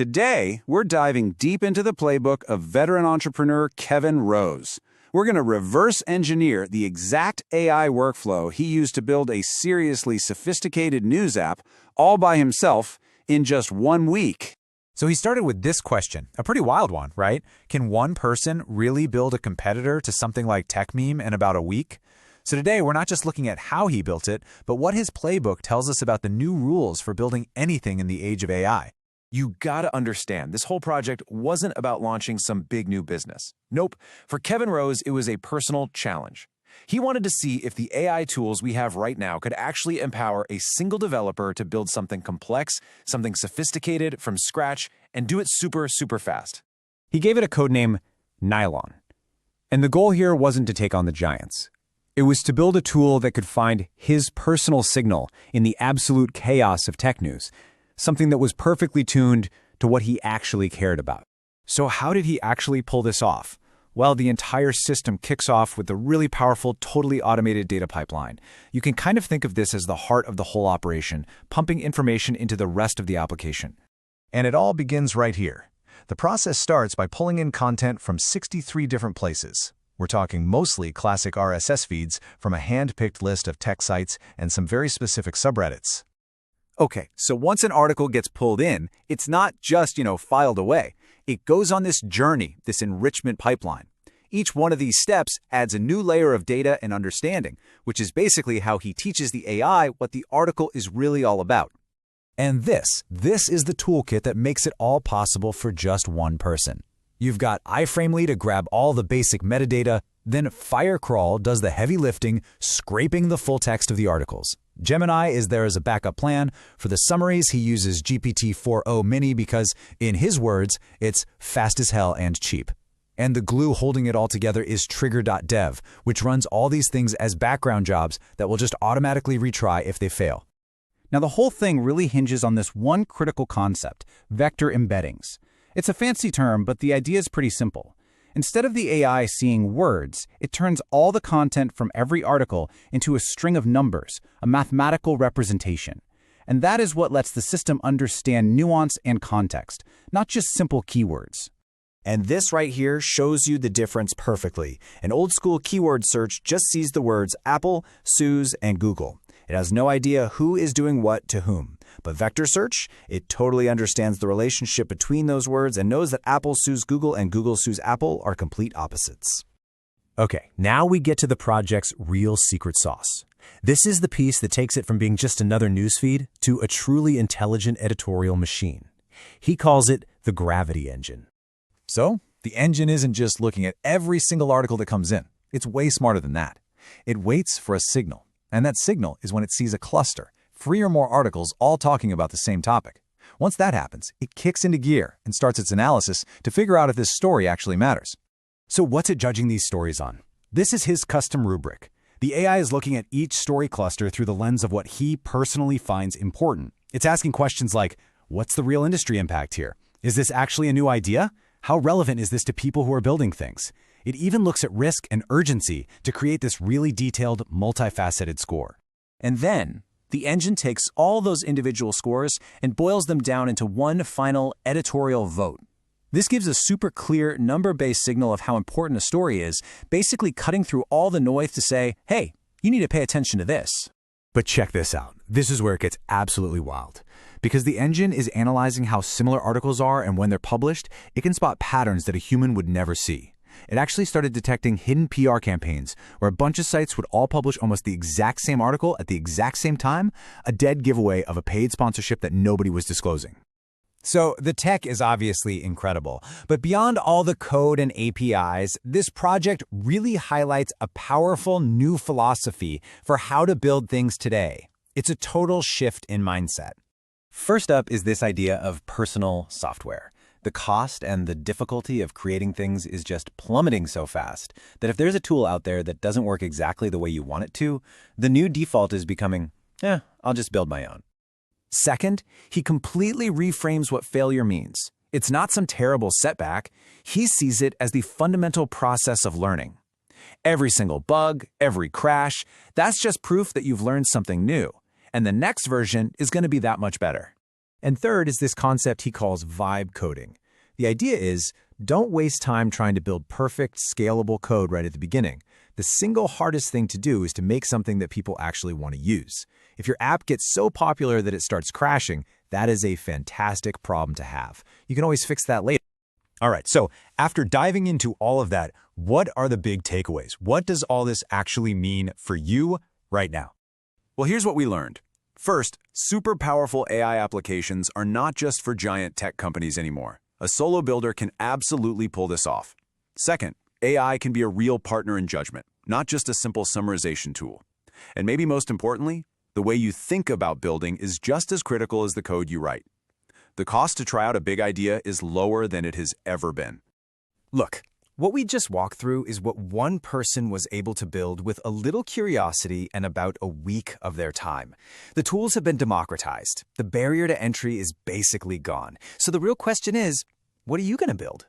Today, we're diving deep into the playbook of veteran entrepreneur Kevin Rose. We're going to reverse engineer the exact AI workflow he used to build a seriously sophisticated news app all by himself in just 1 week. So he started with this question, a pretty wild one, right? Can one person really build a competitor to something like TechMeme in about a week? So today, we're not just looking at how he built it, but what his playbook tells us about the new rules for building anything in the age of AI. You gotta understand, this whole project wasn't about launching some big new business. Nope. For Kevin Rose, it was a personal challenge. He wanted to see if the AI tools we have right now could actually empower a single developer to build something complex, something sophisticated from scratch, and do it super, super fast. He gave it a codename Nylon. And the goal here wasn't to take on the giants. It was to build a tool that could find his personal signal in the absolute chaos of tech news, something that was perfectly tuned to what he actually cared about. So how did he actually pull this off? Well, the entire system kicks off with a really powerful, totally automated data pipeline. You can kind of think of this as the heart of the whole operation, pumping information into the rest of the application. And it all begins right here. The process starts by pulling in content from 63 different places. We're talking mostly classic RSS feeds from a hand-picked list of tech sites and some very specific subreddits. Okay, so once an article gets pulled in, it's not just, filed away. It goes on this journey, this enrichment pipeline. Each one of these steps adds a new layer of data and understanding, which is basically how he teaches the AI what the article is really all about. And this is the toolkit that makes it all possible for just one person. You've got iFramely to grab all the basic metadata, then Firecrawl does the heavy lifting, scraping the full text of the articles. Gemini is there as a backup plan. For the summaries, he uses GPT-4o Mini because, in his words, it's fast as hell and cheap. And the glue holding it all together is Trigger.dev, which runs all these things as background jobs that will just automatically retry if they fail. Now, the whole thing really hinges on this one critical concept, vector embeddings. It's a fancy term, but the idea is pretty simple. Instead of the AI seeing words, it turns all the content from every article into a string of numbers, a mathematical representation. And that is what lets the system understand nuance and context, not just simple keywords. And this right here shows you the difference perfectly. An old-school keyword search just sees the words Apple, Suze, and Google. It has no idea who is doing what to whom. But vector search, it totally understands the relationship between those words and knows that Apple sues Google and Google sues Apple are complete opposites. Okay, now we get to the project's real secret sauce. This is the piece that takes it from being just another newsfeed to a truly intelligent editorial machine. He calls it the gravity engine. So, the engine isn't just looking at every single article that comes in. It's way smarter than that. It waits for a signal, and that signal is when it sees a cluster, 3 or more articles all talking about the same topic. Once that happens, it kicks into gear and starts its analysis to figure out if this story actually matters. So what's it judging these stories on? This is his custom rubric. The AI is looking at each story cluster through the lens of what he personally finds important. It's asking questions like, what's the real industry impact here? Is this actually a new idea? How relevant is this to people who are building things? It even looks at risk and urgency to create this really detailed, multifaceted score. And then, the engine takes all those individual scores and boils them down into one final editorial vote. This gives a super clear, number-based signal of how important a story is, basically cutting through all the noise to say, hey, you need to pay attention to this. But check this out. This is where it gets absolutely wild. Because the engine is analyzing how similar articles are, and when they're published, it can spot patterns that a human would never see. It actually started detecting hidden PR campaigns where a bunch of sites would all publish almost the exact same article at the exact same time, a dead giveaway of a paid sponsorship that nobody was disclosing. So the tech is obviously incredible, but beyond all the code and APIs, this project really highlights a powerful new philosophy for how to build things today. It's a total shift in mindset. First up is this idea of personal software. The cost and the difficulty of creating things is just plummeting so fast that if there's a tool out there that doesn't work exactly the way you want it to, the new default is becoming, I'll just build my own. Second, he completely reframes what failure means. It's not some terrible setback. He sees it as the fundamental process of learning. Every single bug, every crash, that's just proof that you've learned something new. And the next version is going to be that much better. And third is this concept he calls vibe coding. The idea is, don't waste time trying to build perfect, scalable code right at the beginning. The single hardest thing to do is to make something that people actually want to use. If your app gets so popular that it starts crashing, that is a fantastic problem to have. You can always fix that later. All right, so after diving into all of that, what are the big takeaways? What does all this actually mean for you right now? Well, here's what we learned. First, super powerful AI applications are not just for giant tech companies anymore. A solo builder can absolutely pull this off. Second, AI can be a real partner in judgment, not just a simple summarization tool. And maybe most importantly, the way you think about building is just as critical as the code you write. The cost to try out a big idea is lower than it has ever been. Look, what we just walked through is what one person was able to build with a little curiosity and about a week of their time. The tools have been democratized. The barrier to entry is basically gone. So the real question is, what are you going to build?